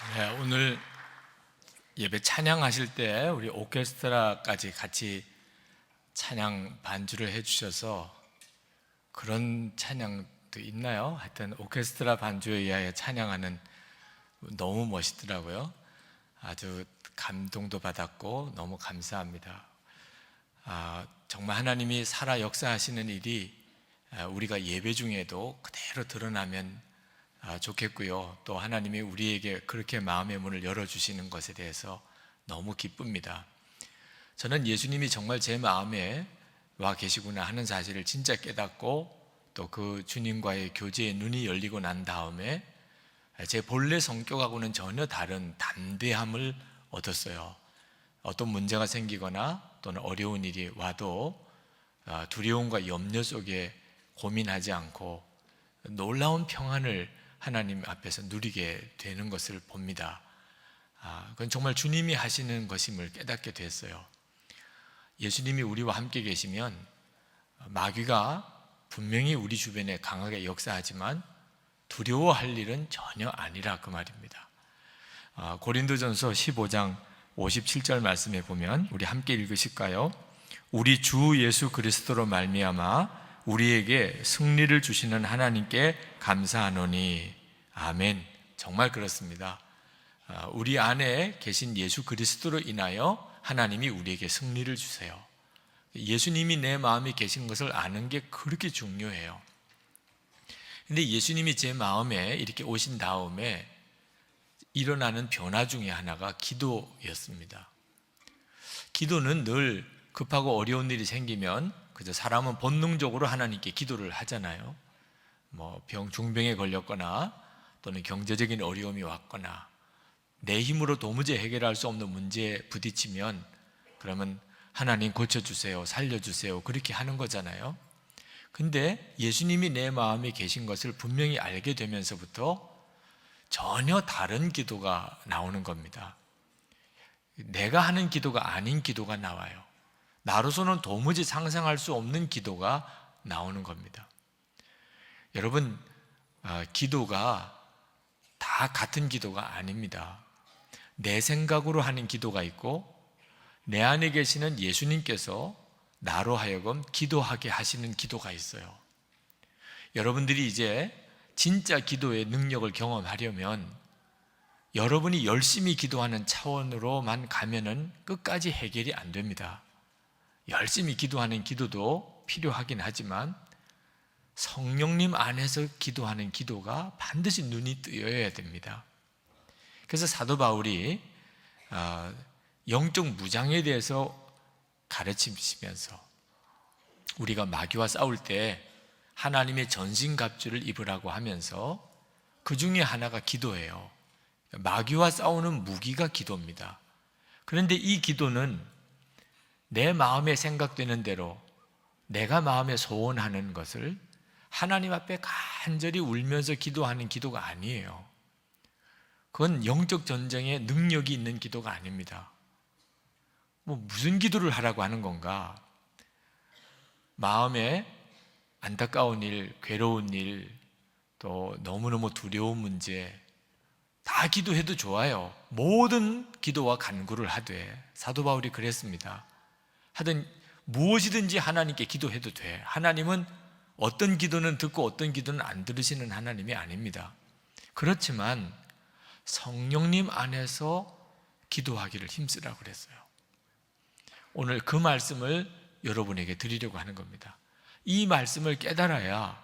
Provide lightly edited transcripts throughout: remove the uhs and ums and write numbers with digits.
네, 오늘 예배 찬양하실 때 우리 오케스트라까지 같이 찬양 반주를 해주셔서 그런 찬양도 있나요? 하여튼 오케스트라 반주에 의하여 찬양하는 너무 멋있더라고요. 아주 감동도 받았고 너무 감사합니다. 정말 하나님이 살아 역사하시는 일이 우리가 예배 중에도 그대로 드러나면 좋겠고요. 또 하나님이 우리에게 그렇게 마음의 문을 열어주시는 것에 대해서 너무 기쁩니다. 저는 예수님이 정말 제 마음에 와 계시구나 하는 사실을 진짜 깨닫고 또 그 주님과의 교제의 눈이 열리고 난 다음에 제 본래 성격하고는 전혀 다른 담대함을 얻었어요. 어떤 문제가 생기거나 또는 어려운 일이 와도 두려움과 염려 속에 고민하지 않고 놀라운 평안을 하나님 앞에서 누리게 되는 것을 봅니다. 그건 정말 주님이 하시는 것임을 깨닫게 됐어요. 예수님이 우리와 함께 계시면 마귀가 분명히 우리 주변에 강하게 역사하지만 두려워할 일은 전혀 아니라 그 말입니다. 고린도전서 15장 57절 말씀에 보면 우리 함께 읽으실까요? 우리 주 예수 그리스도로 말미암아 우리에게 승리를 주시는 하나님께 감사하노니. 아멘. 정말 그렇습니다. 우리 안에 계신 예수 그리스도로 인하여 하나님이 우리에게 승리를 주세요. 예수님이 내 마음에 계신 것을 아는 게 그렇게 중요해요. 근데 예수님이 제 마음에 이렇게 오신 다음에 일어나는 변화 중에 하나가 기도였습니다. 기도는 늘 급하고 어려운 일이 생기면 그저 사람은 본능적으로 하나님께 기도를 하잖아요. 중병에 걸렸거나 또는 경제적인 어려움이 왔거나 내 힘으로 도무지 해결할 수 없는 문제에 부딪히면 그러면 하나님 고쳐주세요, 살려주세요 그렇게 하는 거잖아요. 근데 예수님이 내 마음에 계신 것을 분명히 알게 되면서부터 전혀 다른 기도가 나오는 겁니다. 내가 하는 기도가 아닌 기도가 나와요. 나로서는 도무지 상상할 수 없는 기도가 나오는 겁니다. 여러분, 기도가 다 같은 기도가 아닙니다. 내 생각으로 하는 기도가 있고 내 안에 계시는 예수님께서 나로 하여금 기도하게 하시는 기도가 있어요. 여러분들이 이제 진짜 기도의 능력을 경험하려면 여러분이 열심히 기도하는 차원으로만 가면은 끝까지 해결이 안 됩니다. 열심히 기도하는 기도도 필요하긴 하지만 성령님 안에서 기도하는 기도가 반드시 눈이 뜨여야 됩니다. 그래서 사도 바울이 영적 무장에 대해서 가르치시면서 우리가 마귀와 싸울 때 하나님의 전신갑주를 입으라고 하면서 그 중에 하나가 기도예요. 마귀와 싸우는 무기가 기도입니다. 그런데 이 기도는 내 마음에 생각되는 대로 내가 마음에 소원하는 것을 하나님 앞에 간절히 울면서 기도하는 기도가 아니에요. 그건 영적 전쟁에 능력이 있는 기도가 아닙니다. 무슨 기도를 하라고 하는 건가? 마음에 안타까운 일, 괴로운 일, 또 너무너무 두려운 문제 다 기도해도 좋아요. 모든 기도와 간구를 하되 사도 바울이 그랬습니다. 하여튼 무엇이든지 하나님께 기도해도 돼. 하나님은 어떤 기도는 듣고 어떤 기도는 안 들으시는 하나님이 아닙니다. 그렇지만 성령님 안에서 기도하기를 힘쓰라고 그랬어요. 오늘 그 말씀을 여러분에게 드리려고 하는 겁니다. 이 말씀을 깨달아야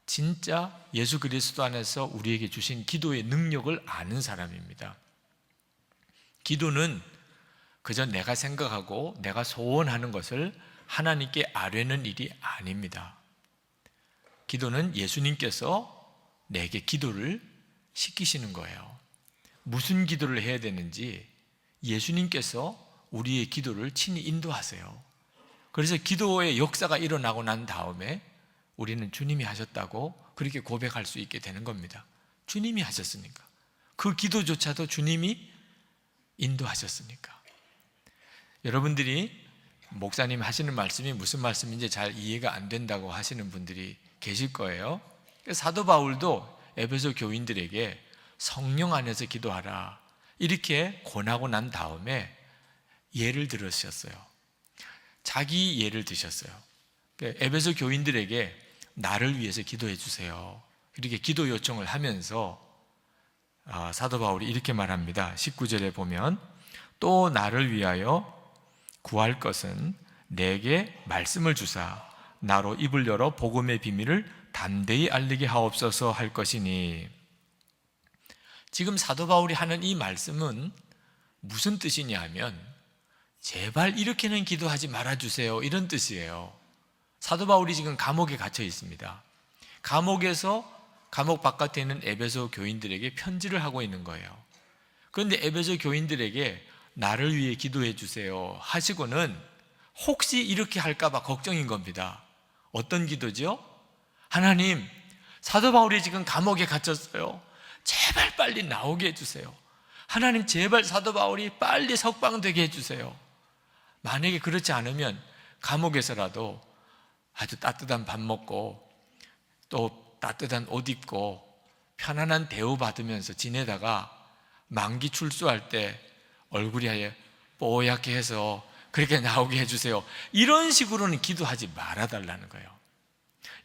진짜 예수 그리스도 안에서 우리에게 주신 기도의 능력을 아는 사람입니다. 기도는 그저 내가 생각하고 내가 소원하는 것을 하나님께 아뢰는 일이 아닙니다. 기도는 예수님께서 내게 기도를 시키시는 거예요. 무슨 기도를 해야 되는지 예수님께서 우리의 기도를 친히 인도하세요. 그래서 기도의 역사가 일어나고 난 다음에 우리는 주님이 하셨다고 그렇게 고백할 수 있게 되는 겁니다. 주님이 하셨으니까. 그 기도조차도 주님이 인도하셨으니까. 여러분들이 목사님 하시는 말씀이 무슨 말씀인지 잘 이해가 안 된다고 하시는 분들이 계실 거예요. 사도 바울도 에베소 교인들에게 성령 안에서 기도하라, 이렇게 권하고 난 다음에 예를 들으셨어요. 자기 예를 드셨어요. 에베소 교인들에게 나를 위해서 기도해 주세요. 이렇게 기도 요청을 하면서 사도 바울이 이렇게 말합니다. 19절에 보면 또 나를 위하여 구할 것은 내게 말씀을 주사 나로 입을 열어 복음의 비밀을 담대히 알리게 하옵소서 할 것이니. 지금 사도 바울이 하는 이 말씀은 무슨 뜻이냐 하면 제발 이렇게는 기도하지 말아주세요 이런 뜻이에요. 사도 바울이 지금 감옥에 갇혀 있습니다. 감옥 바깥에 있는 에베소 교인들에게 편지를 하고 있는 거예요. 그런데 에베소 교인들에게 나를 위해 기도해 주세요 하시고는 혹시 이렇게 할까봐 걱정인 겁니다. 어떤 기도죠? 하나님, 사도 바울이 지금 감옥에 갇혔어요. 제발 빨리 나오게 해주세요. 하나님, 제발 사도 바울이 빨리 석방되게 해주세요. 만약에 그렇지 않으면 감옥에서라도 아주 따뜻한 밥 먹고 또 따뜻한 옷 입고 편안한 대우 받으면서 지내다가 만기 출소할 때 얼굴이 아예 뽀얗게 해서 그렇게 나오게 해주세요. 이런 식으로는 기도하지 말아달라는 거예요.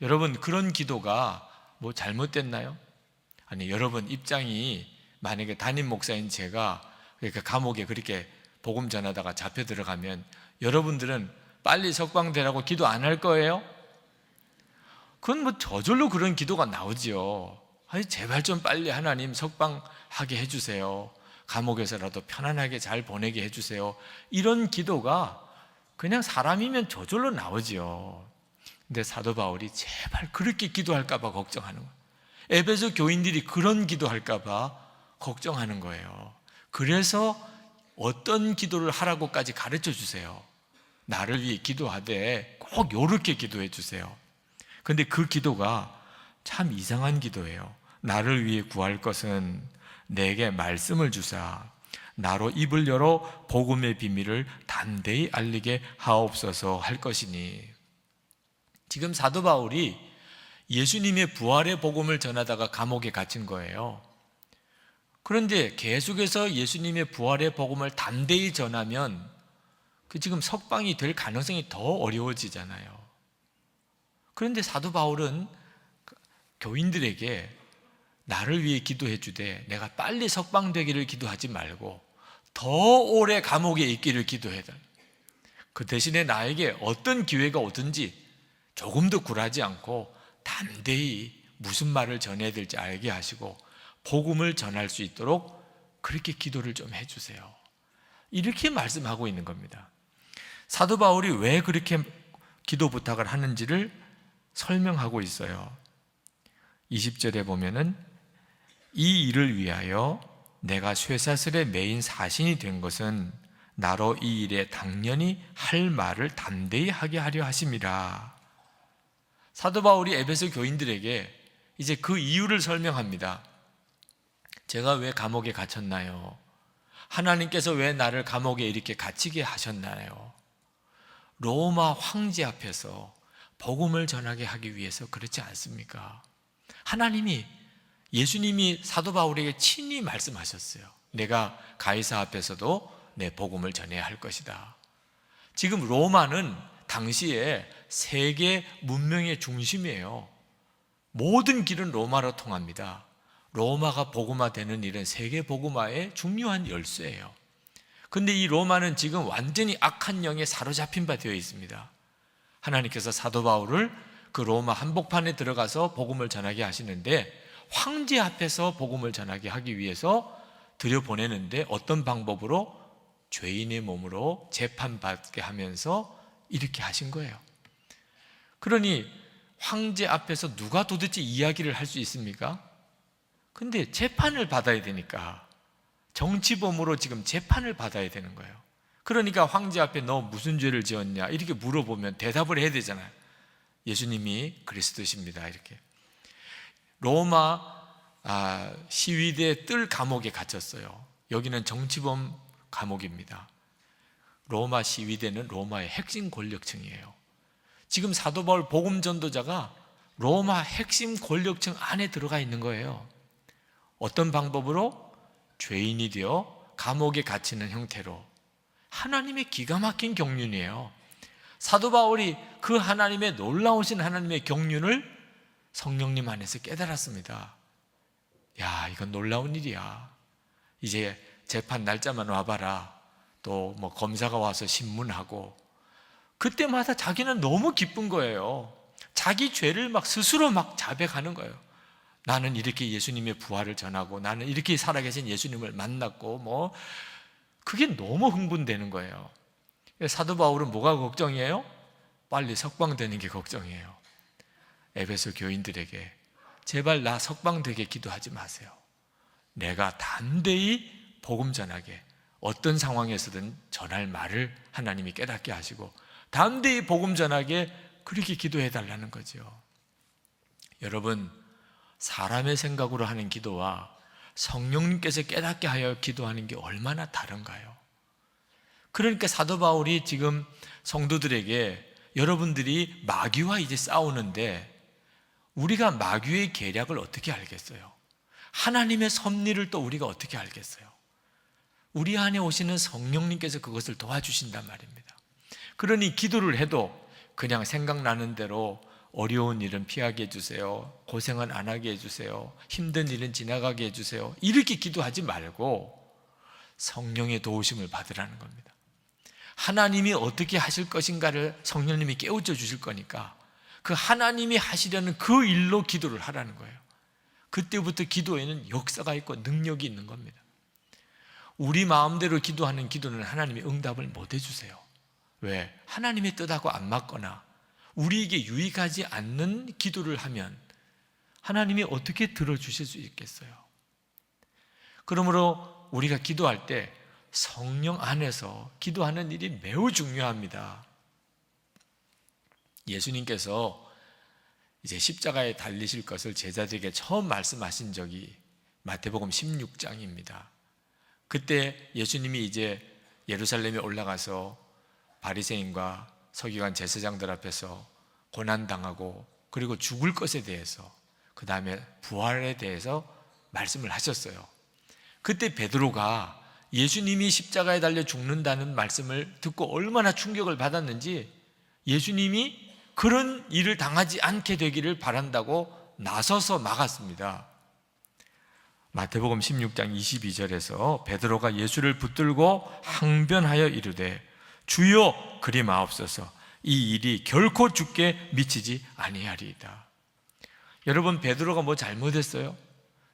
여러분, 그런 기도가 뭐 잘못됐나요? 아니, 여러분 입장이 만약에 담임 목사인 제가 그러니까 감옥에 그렇게 복음 전하다가 잡혀 들어가면 여러분들은 빨리 석방되라고 기도 안 할 거예요? 그건 뭐 저절로 그런 기도가 나오지요. 아니, 제발 좀 빨리 하나님 석방하게 해주세요. 감옥에서라도 편안하게 잘 보내게 해주세요. 이런 기도가 그냥 사람이면 저절로 나오지요. 근데 사도 바울이 제발 그렇게 기도할까 봐 걱정하는 거예요. 에베소 교인들이 그런 기도할까 봐 걱정하는 거예요. 그래서 어떤 기도를 하라고까지 가르쳐 주세요. 나를 위해 기도하되 꼭 요렇게 기도해 주세요. 근데 그 기도가 참 이상한 기도예요. 나를 위해 구할 것은 내게 말씀을 주사 나로 입을 열어 복음의 비밀을 담대히 알리게 하옵소서 할 것이니. 지금 사도 바울이 예수님의 부활의 복음을 전하다가 감옥에 갇힌 거예요. 그런데 계속해서 예수님의 부활의 복음을 담대히 전하면 그 지금 석방이 될 가능성이 더 어려워지잖아요. 그런데 사도 바울은 교인들에게 나를 위해 기도해 주되 내가 빨리 석방되기를 기도하지 말고 더 오래 감옥에 있기를 기도해라. 그 대신에 나에게 어떤 기회가 오든지 조금도 굴하지 않고 담대히 무슨 말을 전해야 될지 알게 하시고 복음을 전할 수 있도록 그렇게 기도를 좀 해주세요. 이렇게 말씀하고 있는 겁니다. 사도 바울이 왜 그렇게 기도 부탁을 하는지를 설명하고 있어요. 20절에 보면은 이 일을 위하여 내가 쇠사슬에 매인 사신이 된 것은 나로 이 일에 당연히 할 말을 담대히 하게 하려 하심이라. 사도 바울이 에베소 교인들에게 이제 그 이유를 설명합니다. 제가 왜 감옥에 갇혔나요? 하나님께서 왜 나를 감옥에 이렇게 갇히게 하셨나요? 로마 황제 앞에서 복음을 전하게 하기 위해서 그렇지 않습니까? 하나님이 예수님이 사도 바울에게 친히 말씀하셨어요. 내가 가이사 앞에서도 내 복음을 전해야 할 것이다. 지금 로마는 당시에 세계 문명의 중심이에요. 모든 길은 로마로 통합니다. 로마가 복음화되는 일은 세계 복음화의 중요한 열쇠예요. 그런데 이 로마는 지금 완전히 악한 영에 사로잡힌 바 되어 있습니다. 하나님께서 사도 바울을 그 로마 한복판에 들어가서 복음을 전하게 하시는데 황제 앞에서 복음을 전하게 하기 위해서 들여보내는데 어떤 방법으로? 죄인의 몸으로 재판받게 하면서 이렇게 하신 거예요. 그러니 황제 앞에서 누가 도대체 이야기를 할 수 있습니까? 근데 재판을 받아야 되니까 정치범으로 지금 재판을 받아야 되는 거예요. 그러니까 황제 앞에 너 무슨 죄를 지었냐 이렇게 물어보면 대답을 해야 되잖아요. 예수님이 그리스도십니다 이렇게. 로마 시위대 뜰 감옥에 갇혔어요. 여기는 정치범 감옥입니다. 로마 시위대는 로마의 핵심 권력층이에요. 지금 사도 바울 복음 전도자가 로마 핵심 권력층 안에 들어가 있는 거예요. 어떤 방법으로? 죄인이 되어 감옥에 갇히는 형태로 하나님의 기가 막힌 경륜이에요. 사도 바울이 그 하나님의 놀라우신 하나님의 경륜을 성령님 안에서 깨달았습니다. 야, 이건 놀라운 일이야. 이제 재판 날짜만 와봐라. 또 뭐 검사가 와서 신문하고. 그때마다 자기는 너무 기쁜 거예요. 자기 죄를 막 스스로 막 자백하는 거예요. 나는 이렇게 예수님의 부활을 전하고, 나는 이렇게 살아계신 예수님을 만났고, 뭐 그게 너무 흥분되는 거예요. 사도 바울은 뭐가 걱정이에요? 빨리 석방되는 게 걱정이에요. 에베소 교인들에게 제발 나 석방되게 기도하지 마세요. 내가 담대히 복음 전하게, 어떤 상황에서든 전할 말을 하나님이 깨닫게 하시고 담대히 복음 전하게 그렇게 기도해 달라는 거죠. 여러분, 사람의 생각으로 하는 기도와 성령님께서 깨닫게 하여 기도하는 게 얼마나 다른가요? 그러니까 사도 바울이 지금 성도들에게 여러분들이 마귀와 이제 싸우는데 우리가 마귀의 계략을 어떻게 알겠어요? 하나님의 섭리를 또 우리가 어떻게 알겠어요? 우리 안에 오시는 성령님께서 그것을 도와주신단 말입니다. 그러니 기도를 해도 그냥 생각나는 대로 어려운 일은 피하게 해주세요, 고생은 안 하게 해주세요, 힘든 일은 지나가게 해주세요, 이렇게 기도하지 말고 성령의 도우심을 받으라는 겁니다. 하나님이 어떻게 하실 것인가를 성령님이 깨우쳐 주실 거니까 그 하나님이 하시려는 그 일로 기도를 하라는 거예요. 그때부터 기도에는 역사가 있고 능력이 있는 겁니다. 우리 마음대로 기도하는 기도는 하나님이 응답을 못 해주세요. 왜? 하나님의 뜻하고 안 맞거나 우리에게 유익하지 않는 기도를 하면 하나님이 어떻게 들어주실 수 있겠어요? 그러므로 우리가 기도할 때 성령 안에서 기도하는 일이 매우 중요합니다. 예수님께서 이제 십자가에 달리실 것을 제자들에게 처음 말씀하신 적이 마태복음 16장입니다. 그때 예수님이 이제 예루살렘에 올라가서 바리새인과 서기관 제사장들 앞에서 고난당하고 그리고 죽을 것에 대해서, 그 다음에 부활에 대해서 말씀을 하셨어요. 그때 베드로가 예수님이 십자가에 달려 죽는다는 말씀을 듣고 얼마나 충격을 받았는지 예수님이 그런 일을 당하지 않게 되기를 바란다고 나서서 막았습니다. 마태복음 16장 22절에서 베드로가 예수를 붙들고 항변하여 이르되 주여 그리 마옵소서, 이 일이 결코 주께 미치지 아니하리이다. 여러분, 베드로가 뭐 잘못했어요?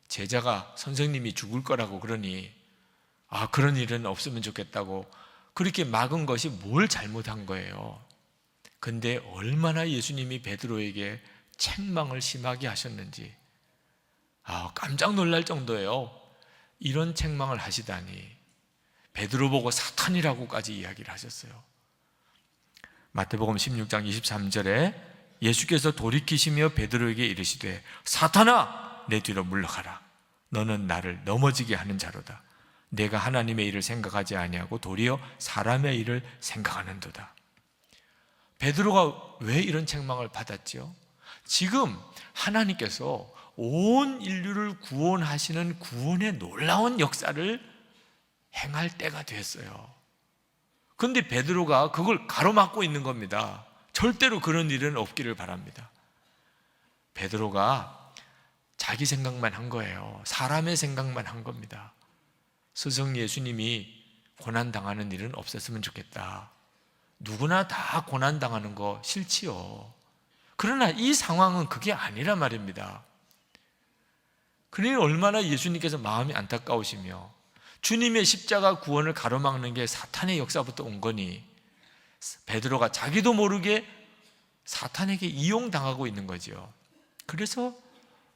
제자가 선생님이 죽을 거라고 그러니 그런 일은 없으면 좋겠다고 그렇게 막은 것이 뭘 잘못한 거예요? 근데 얼마나 예수님이 베드로에게 책망을 심하게 하셨는지 깜짝 놀랄 정도예요. 이런 책망을 하시다니. 베드로 보고 사탄이라고까지 이야기를 하셨어요. 마태복음 16장 23절에 예수께서 돌이키시며 베드로에게 이르시되 사탄아 내 뒤로 물러가라, 너는 나를 넘어지게 하는 자로다. 내가 하나님의 일을 생각하지 아니하고 도리어 사람의 일을 생각하는도다. 베드로가 왜 이런 책망을 받았지요? 지금 하나님께서 온 인류를 구원하시는 구원의 놀라운 역사를 행할 때가 됐어요. 그런데 베드로가 그걸 가로막고 있는 겁니다. 절대로 그런 일은 없기를 바랍니다. 베드로가 자기 생각만 한 거예요. 사람의 생각만 한 겁니다. 스승 예수님이 고난당하는 일은 없었으면 좋겠다. 누구나 다 고난당하는 거 싫지요. 그러나 이 상황은 그게 아니란 말입니다. 그러니 얼마나 예수님께서 마음이 안타까우시며 주님의 십자가 구원을 가로막는 게 사탄의 역사부터 온 거니 베드로가 자기도 모르게 사탄에게 이용당하고 있는 거죠. 그래서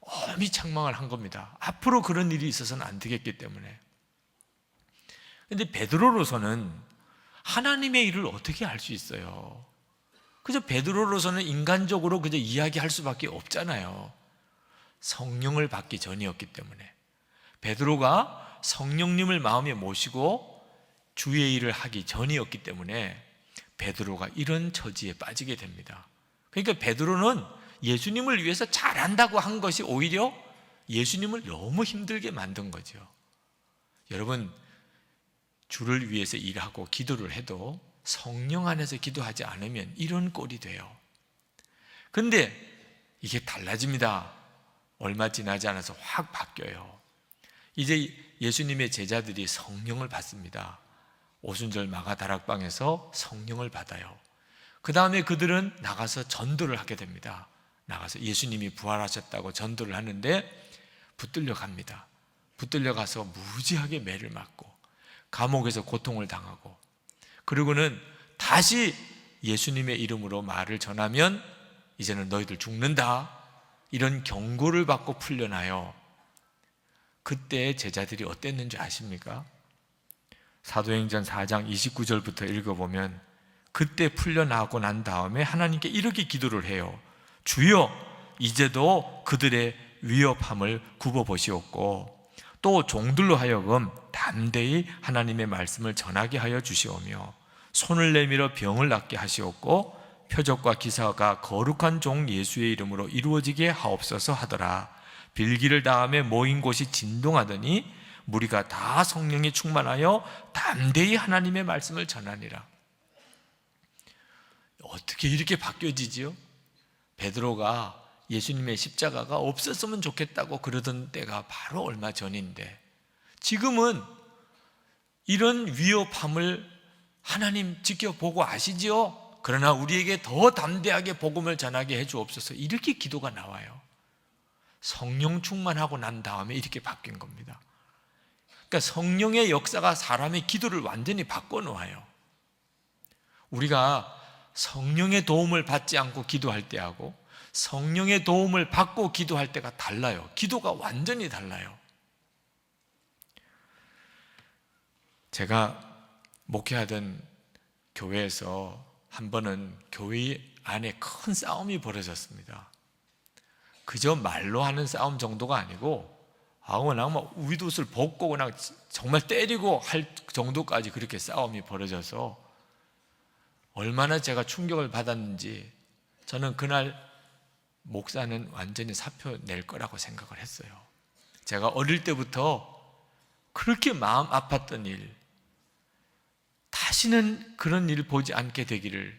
엄히 책망을 한 겁니다. 앞으로 그런 일이 있어서는 안 되겠기 때문에. 그런데 베드로로서는 하나님의 일을 어떻게 알 수 있어요? 그저 베드로로서는 인간적으로 그저 이야기할 수밖에 없잖아요. 성령을 받기 전이었기 때문에. 베드로가 성령님을 마음에 모시고 주의 일을 하기 전이었기 때문에 베드로가 이런 처지에 빠지게 됩니다. 그러니까 베드로는 예수님을 위해서 잘한다고 한 것이 오히려 예수님을 너무 힘들게 만든 거죠. 여러분, 주를 위해서 일하고 기도를 해도 성령 안에서 기도하지 않으면 이런 꼴이 돼요. 근데 이게 달라집니다. 얼마 지나지 않아서 확 바뀌어요. 이제 예수님의 제자들이 성령을 받습니다. 오순절 마가다락방에서 성령을 받아요. 그 다음에 그들은 나가서 전도를 하게 됩니다. 나가서 예수님이 부활하셨다고 전도를 하는데 붙들려 갑니다. 붙들려 가서 무지하게 매를 맞고 감옥에서 고통을 당하고, 그리고는 다시 예수님의 이름으로 말을 전하면 이제는 너희들 죽는다, 이런 경고를 받고 풀려나요. 그때 제자들이 어땠는지 아십니까? 사도행전 4장 29절부터 읽어보면 그때 풀려나고 난 다음에 하나님께 이렇게 기도를 해요. 주여, 이제도 그들의 위협함을 굽어보시옵고 또 종들로 하여금 담대히 하나님의 말씀을 전하게 하여 주시오며 손을 내밀어 병을 낫게 하시옵고 표적과 기사가 거룩한 종 예수의 이름으로 이루어지게 하옵소서 하더라. 빌기를 다음에 모인 곳이 진동하더니 무리가 다 성령에 충만하여 담대히 하나님의 말씀을 전하니라. 어떻게 이렇게 바뀌어지지요? 베드로가 예수님의 십자가가 없었으면 좋겠다고 그러던 때가 바로 얼마 전인데, 지금은 이런 위협함을 하나님 지켜보고 아시지요? 그러나 우리에게 더 담대하게 복음을 전하게 해주옵소서, 이렇게 기도가 나와요. 성령 충만하고 난 다음에 이렇게 바뀐 겁니다. 그러니까 성령의 역사가 사람의 기도를 완전히 바꿔놓아요. 우리가 성령의 도움을 받지 않고 기도할 때하고 성령의 도움을 받고 기도할 때가 달라요. 기도가 완전히 달라요. 제가 목회하던 교회에서 한 번은 교회 안에 큰 싸움이 벌어졌습니다. 그저 말로 하는 싸움 정도가 아니고 그냥 막 우윗옷을 벗고 그냥 정말 때리고 할 정도까지 그렇게 싸움이 벌어져서 얼마나 제가 충격을 받았는지, 저는 그날 목사는 완전히 사표 낼 거라고 생각을 했어요. 제가 어릴 때부터 그렇게 마음 아팠던 일, 다시는 그런 일 보지 않게 되기를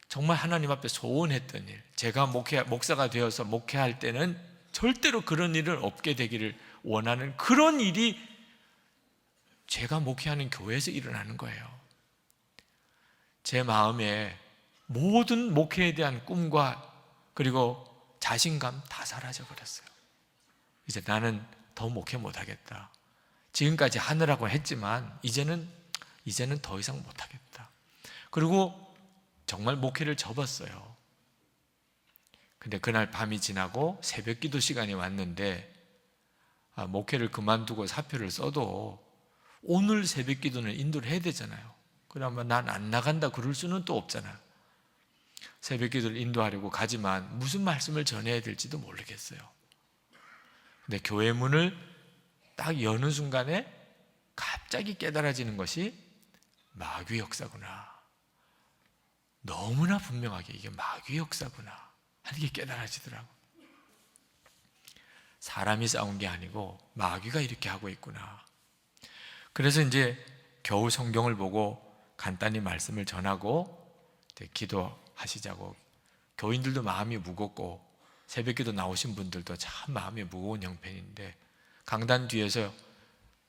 정말 하나님 앞에 소원했던 일, 제가 목사가 되어서 목회할 때는 절대로 그런 일은 없게 되기를 원하는 그런 일이 제가 목회하는 교회에서 일어나는 거예요. 제 마음에 모든 목회에 대한 꿈과 그리고 자신감 다 사라져 버렸어요. 이제 나는 더 목회 못하겠다. 지금까지 하느라고 했지만 이제는 더 이상 못하겠다. 그리고 정말 목회를 접었어요. 근데 그날 밤이 지나고 새벽 기도 시간이 왔는데 목회를 그만두고 사표를 써도 오늘 새벽 기도는 인도를 해야 되잖아요. 그러면 난 안 나간다 그럴 수는 또 없잖아요. 새벽 기도를 인도하려고 가지만 무슨 말씀을 전해야 될지도 모르겠어요. 근데 교회 문을 딱 여는 순간에 갑자기 깨달아지는 것이 마귀 역사구나. 너무나 분명하게 이게 마귀 역사구나 하는 게 깨달아지더라고. 사람이 싸운 게 아니고 마귀가 이렇게 하고 있구나. 그래서 이제 겨우 성경을 보고 간단히 말씀을 전하고 기도하시자고, 교인들도 마음이 무겁고 새벽기도 나오신 분들도 참 마음이 무거운 형편인데 강단 뒤에서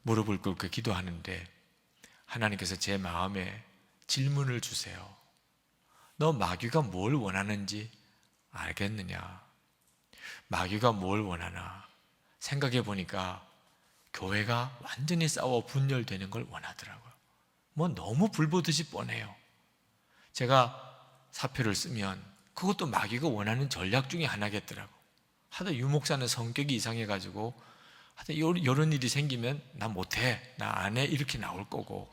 무릎을 꿇고 기도하는데 하나님께서 제 마음에 질문을 주세요. 너 마귀가 뭘 원하는지 알겠느냐? 마귀가 뭘 원하나? 생각해 보니까 교회가 완전히 싸워 분열되는 걸 원하더라고요. 너무 불보듯이 뻔해요. 제가 사표를 쓰면 그것도 마귀가 원하는 전략 중에 하나겠더라고. 하다 유목사는 성격이 이상해가지고 하다 이런 일이 생기면 나 못해, 나 안 해, 이렇게 나올 거고,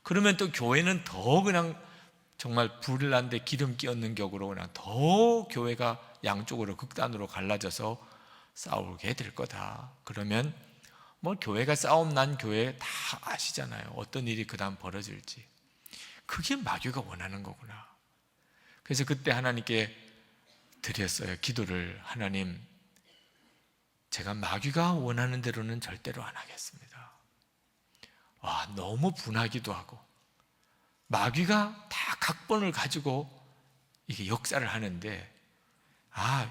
그러면 또 교회는 더 그냥 정말 불을 난데 기름 끼얹는 격으로 그냥 더 교회가 양쪽으로 극단으로 갈라져서 싸우게 될 거다. 그러면 교회가 싸움 난 교회 다 아시잖아요. 어떤 일이 그 다음 벌어질지. 그게 마귀가 원하는 거구나. 그래서 그때 하나님께 드렸어요. 기도를. 하나님, 제가 마귀가 원하는 대로는 절대로 안 하겠습니다. 너무 분하기도 하고, 마귀가 다 각본을 가지고 이게 역사를 하는데,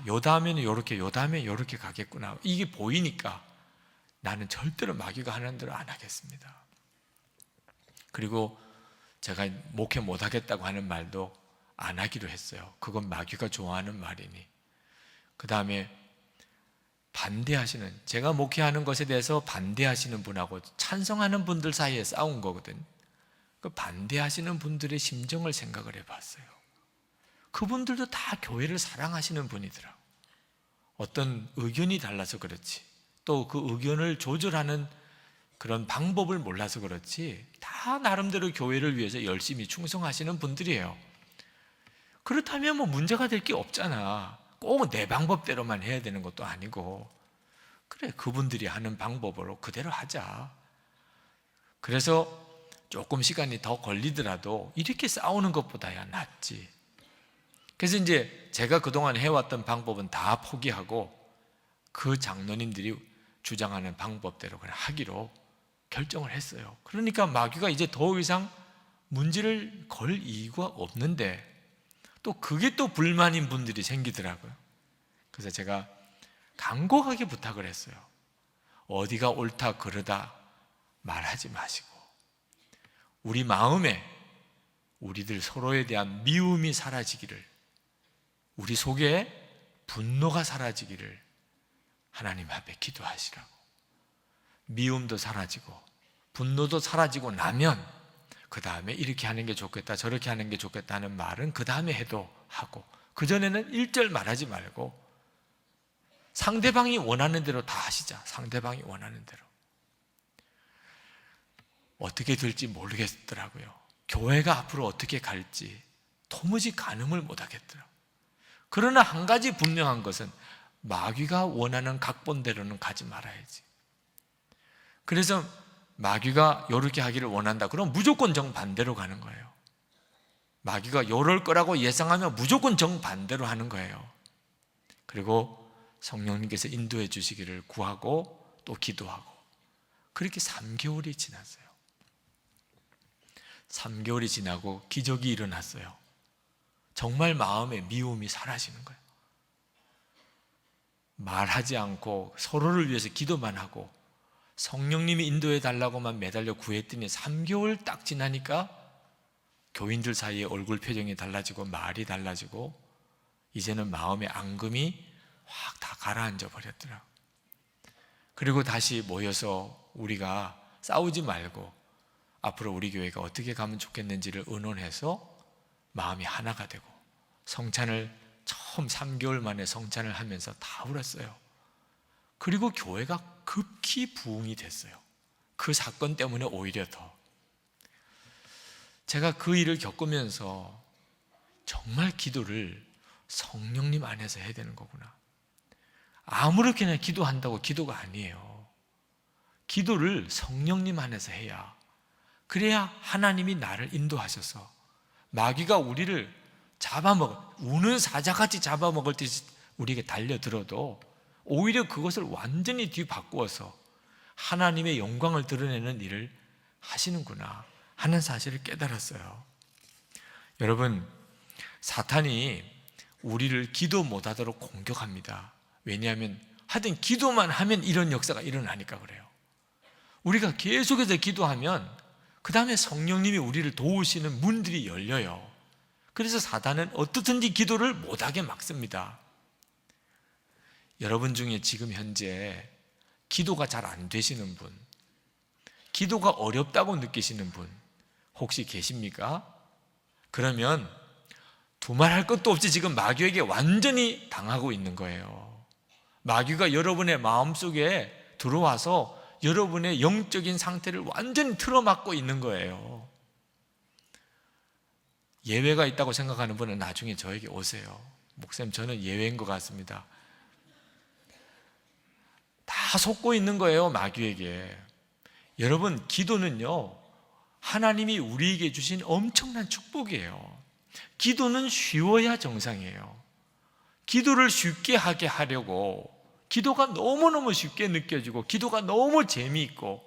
요 다음에는 요렇게, 요 다음에 요렇게 가겠구나, 이게 보이니까 나는 절대로 마귀가 하는 대로 안 하겠습니다. 그리고 제가 목회 못 하겠다고 하는 말도 안 하기로 했어요. 그건 마귀가 좋아하는 말이니. 그 다음에 반대하시는, 제가 목회하는 것에 대해서 반대하시는 분하고 찬성하는 분들 사이에 싸운 거거든. 그 반대하시는 분들의 심정을 생각을 해봤어요. 그분들도 다 교회를 사랑하시는 분이더라고. 어떤 의견이 달라서 그렇지, 또 그 의견을 조절하는 그런 방법을 몰라서 그렇지, 다 나름대로 교회를 위해서 열심히 충성하시는 분들이에요. 그렇다면 뭐 문제가 될 게 없잖아. 꼭 내 방법대로만 해야 되는 것도 아니고, 그래, 그분들이 하는 방법으로 그대로 하자. 그래서 조금 시간이 더 걸리더라도 이렇게 싸우는 것보다야 낫지. 그래서 이제 제가 그동안 해왔던 방법은 다 포기하고 그 장로님들이 주장하는 방법대로 그냥 하기로 결정을 했어요. 그러니까 마귀가 이제 더 이상 문제를 걸 이유가 없는데, 또 그게 또 불만인 분들이 생기더라고요. 그래서 제가 간곡하게 부탁을 했어요. 어디가 옳다 그르다 말하지 마시고, 우리 마음에 우리들 서로에 대한 미움이 사라지기를, 우리 속에 분노가 사라지기를 하나님 앞에 기도하시라고. 미움도 사라지고 분노도 사라지고 나면 그 다음에 이렇게 하는 게 좋겠다, 저렇게 하는 게 좋겠다 하는 말은 그 다음에 해도 하고, 그전에는 1절 말하지 말고 상대방이 원하는 대로 다 하시자. 상대방이 원하는 대로. 어떻게 될지 모르겠더라고요. 교회가 앞으로 어떻게 갈지 도무지 가늠을 못하겠더라고요. 그러나 한 가지 분명한 것은 마귀가 원하는 각본대로는 가지 말아야지. 그래서 마귀가 이렇게 하기를 원한다, 그럼 무조건 정반대로 가는 거예요. 마귀가 이럴 거라고 예상하면 무조건 정반대로 하는 거예요. 그리고 성령님께서 인도해 주시기를 구하고 또 기도하고, 그렇게 3개월이 지났어요. 3개월이 지나고 기적이 일어났어요. 정말 마음의 미움이 사라지는 거예요. 말하지 않고 서로를 위해서 기도만 하고 성령님이 인도해 달라고만 매달려 구했더니 3개월 딱 지나니까 교인들 사이에 얼굴 표정이 달라지고 말이 달라지고, 이제는 마음의 앙금이 확 다 가라앉아 버렸더라. 그리고 다시 모여서 우리가 싸우지 말고 앞으로 우리 교회가 어떻게 가면 좋겠는지를 의논해서 마음이 하나가 되고, 성찬을 처음 3개월 만에 성찬을 하면서 다 울었어요. 그리고 교회가 급히 부흥이 됐어요. 그 사건 때문에 오히려 더. 제가 그 일을 겪으면서 정말 기도를 성령님 안에서 해야 되는 거구나. 아무렇게나 기도한다고 기도가 아니에요. 기도를 성령님 안에서 해야, 그래야 하나님이 나를 인도하셔서 마귀가 우리를 잡아먹어, 우는 사자같이 잡아먹을 듯이 우리에게 달려들어도 오히려 그것을 완전히 뒤바꾸어서 하나님의 영광을 드러내는 일을 하시는구나 하는 사실을 깨달았어요. 여러분, 사탄이 우리를 기도 못하도록 공격합니다. 왜냐하면 하여튼 기도만 하면 이런 역사가 일어나니까 그래요. 우리가 계속해서 기도하면 그 다음에 성령님이 우리를 도우시는 문들이 열려요. 그래서 사단은 어떻든지 기도를 못하게 막습니다. 여러분 중에 지금 현재 기도가 잘 안 되시는 분, 기도가 어렵다고 느끼시는 분 혹시 계십니까? 그러면 두말할 것도 없이 지금 마귀에게 완전히 당하고 있는 거예요. 마귀가 여러분의 마음속에 들어와서 여러분의 영적인 상태를 완전히 틀어막고 있는 거예요. 예외가 있다고 생각하는 분은 나중에 저에게 오세요. 목사님, 저는 예외인 것 같습니다. 다 속고 있는 거예요, 마귀에게. 여러분, 기도는요, 하나님이 우리에게 주신 엄청난 축복이에요. 기도는 쉬워야 정상이에요. 기도를 쉽게 하게 하려고, 기도가 너무너무 쉽게 느껴지고 기도가 너무 재미있고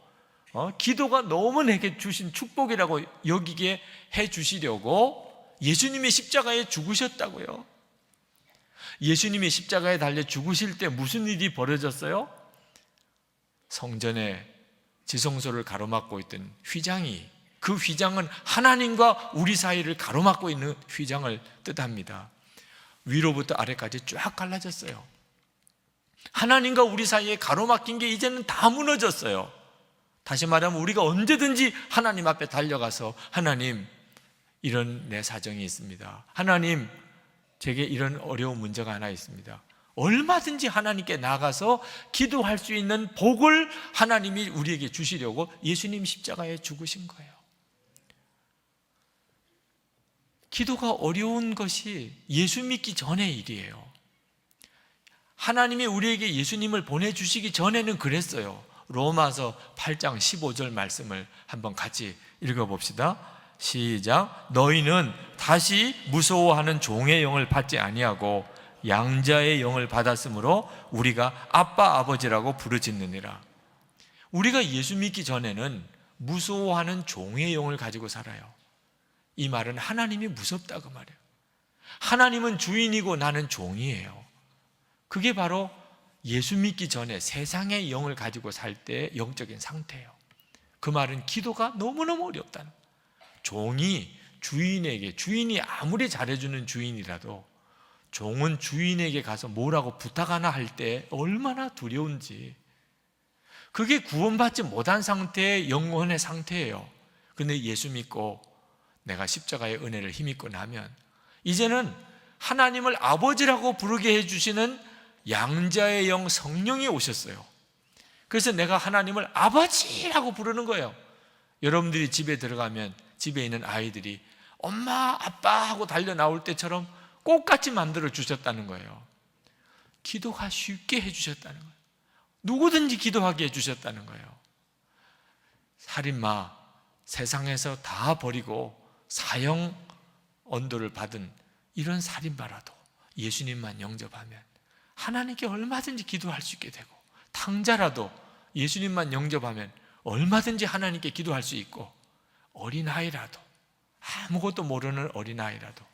기도가 너무 내게 주신 축복이라고 여기게 해 주시려고 예수님이 십자가에 죽으셨다고요. 예수님이 십자가에 달려 죽으실 때 무슨 일이 벌어졌어요? 성전에 지성소를 가로막고 있던 휘장이, 그 휘장은 하나님과 우리 사이를 가로막고 있는 휘장을 뜻합니다. 위로부터 아래까지 쫙 갈라졌어요. 하나님과 우리 사이에 가로막힌 게 이제는 다 무너졌어요. 다시 말하면 우리가 언제든지 하나님 앞에 달려가서 하나님, 이런 내 사정이 있습니다. 하나님, 제게 이런 어려운 문제가 하나 있습니다. 얼마든지 하나님께 나가서 기도할 수 있는 복을 하나님이 우리에게 주시려고 예수님 십자가에 죽으신 거예요. 기도가 어려운 것이 예수 믿기 전의 일이에요. 하나님이 우리에게 예수님을 보내주시기 전에는 그랬어요. 로마서 8장 15절 말씀을 한번 같이 읽어봅시다. 시작. 너희는 다시 무서워하는 종의 영을 받지 아니하고 양자의 영을 받았으므로 우리가 아빠 아버지라고 부르짖느니라. 우리가 예수 믿기 전에는 무서워하는 종의 영을 가지고 살아요. 이 말은 하나님이 무섭다고 말해요. 하나님은 주인이고 나는 종이에요. 그게 바로 예수 믿기 전에 세상의 영을 가지고 살 때의 영적인 상태예요. 그 말은 기도가 너무너무 어렵다는 거예요. 종이 주인에게, 주인이 아무리 잘해주는 주인이라도 종은 주인에게 가서 뭐라고 부탁하나 할 때 얼마나 두려운지. 그게 구원받지 못한 상태의 영혼의 상태예요. 근데 예수 믿고 내가 십자가의 은혜를 힘입고 나면 이제는 하나님을 아버지라고 부르게 해주시는 양자의 영 성령이 오셨어요. 그래서 내가 하나님을 아버지라고 부르는 거예요. 여러분들이 집에 들어가면 집에 있는 아이들이 엄마, 아빠 하고 달려 나올 때처럼 꽃같이 만들어 주셨다는 거예요. 기도가 쉽게 해주셨다는 거예요. 누구든지 기도하게 해주셨다는 거예요. 살인마, 세상에서 다 버리고 사형 언도를 받은 이런 살인마라도 예수님만 영접하면 하나님께 얼마든지 기도할 수 있게 되고, 탕자라도 예수님만 영접하면 얼마든지 하나님께 기도할 수 있고, 어린아이라도, 아무것도 모르는 어린아이라도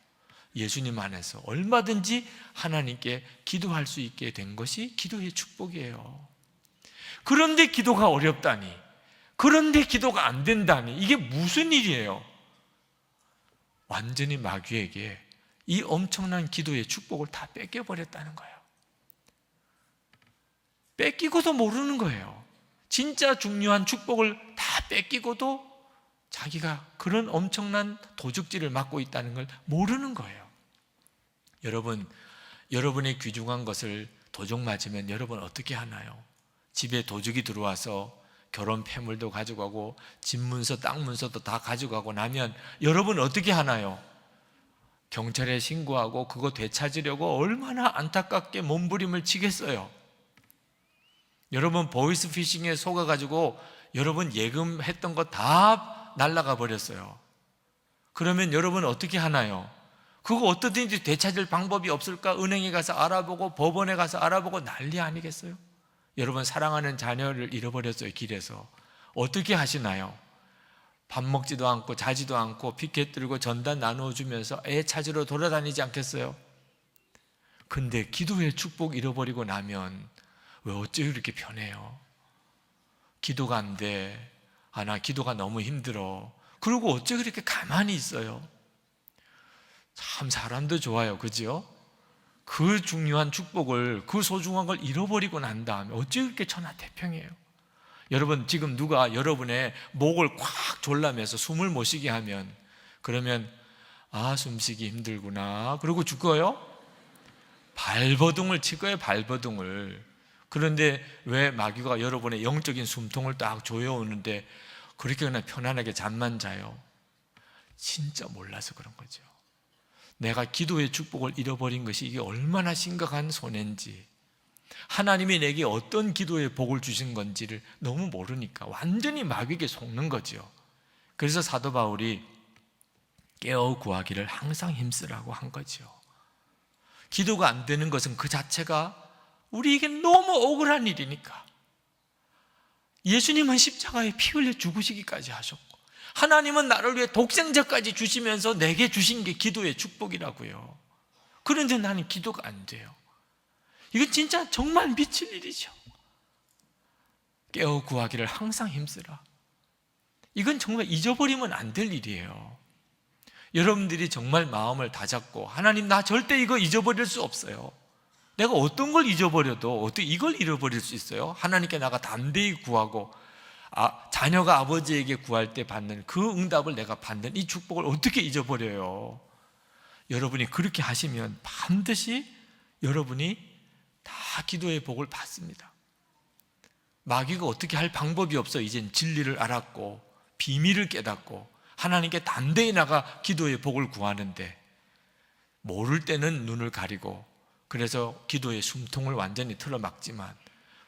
예수님 안에서 얼마든지 하나님께 기도할 수 있게 된 것이 기도의 축복이에요. 그런데 기도가 어렵다니, 그런데 기도가 안 된다니, 이게 무슨 일이에요? 완전히 마귀에게 이 엄청난 기도의 축복을 다 뺏겨버렸다는 거예요. 뺏기고도 모르는 거예요. 진짜 중요한 축복을 다 뺏기고도 자기가 그런 엄청난 도적질을 맡고 있다는 걸 모르는 거예요. 여러분, 여러분의 귀중한 것을 도적 맞으면 여러분 어떻게 하나요? 집에 도적이 들어와서 결혼 폐물도 가져가고 집 문서, 땅 문서도 다 가져가고 나면 여러분 어떻게 하나요? 경찰에 신고하고 그거 되찾으려고 얼마나 안타깝게 몸부림을 치겠어요. 여러분 보이스피싱에 속아가지고 여러분 예금했던 거 다 날아가 버렸어요. 그러면 여러분 어떻게 하나요? 그거 어떻게든지 되찾을 방법이 없을까? 은행에 가서 알아보고 법원에 가서 알아보고 난리 아니겠어요? 여러분 사랑하는 자녀를 잃어버렸어요. 길에서 어떻게 하시나요? 밥 먹지도 않고 자지도 않고 피켓 들고 전단 나누어주면서 애 찾으러 돌아다니지 않겠어요? 근데 기도의 축복 잃어버리고 나면 왜 어째 이렇게 편해요? 기도가 안 돼. 나 기도가 너무 힘들어. 그리고 어째 그렇게 가만히 있어요? 참 사람도 좋아요. 그죠? 그 중요한 축복을, 그 소중한 걸 잃어버리고 난 다음에 어째 그렇게 천하태평이에요? 여러분 지금 누가 여러분의 목을 콱 졸라매서 숨을 못 쉬게 하면, 그러면 숨쉬기 힘들구나 그러고 죽어요? 발버둥을 칠 거예요. 발버둥을. 그런데 왜 마귀가 여러분의 영적인 숨통을 딱 조여오는데 그렇게 그냥 편안하게 잠만 자요? 진짜 몰라서 그런 거죠. 내가 기도의 축복을 잃어버린 것이 이게 얼마나 심각한 손해인지, 하나님이 내게 어떤 기도의 복을 주신 건지를 너무 모르니까 완전히 마귀에게 속는 거죠. 그래서 사도 바울이 깨어 구하기를 항상 힘쓰라고 한 거죠. 기도가 안 되는 것은 그 자체가 우리에게 너무 억울한 일이니까. 예수님은 십자가에 피 흘려 죽으시기까지 하셨고, 하나님은 나를 위해 독생자까지 주시면서 내게 주신 게 기도의 축복이라고요. 그런데 나는 기도가 안 돼요. 이건 진짜 정말 미칠 일이죠. 깨어 구하기를 항상 힘쓰라. 이건 정말 잊어버리면 안 될 일이에요. 여러분들이 정말 마음을 다잡고, 하나님 나 절대 이거 잊어버릴 수 없어요. 내가 어떤 걸 잊어버려도 어떻게 이걸 잃어버릴 수 있어요? 하나님께 나가 담대히 구하고, 자녀가 아버지에게 구할 때 받는 그 응답을 내가 받는 이 축복을 어떻게 잊어버려요? 여러분이 그렇게 하시면 반드시 여러분이 다 기도의 복을 받습니다. 마귀가 어떻게 할 방법이 없어. 이젠 진리를 알았고 비밀을 깨닫고 하나님께 담대히 나가 기도의 복을 구하는데, 모를 때는 눈을 가리고 그래서 기도의 숨통을 완전히 틀어막지만,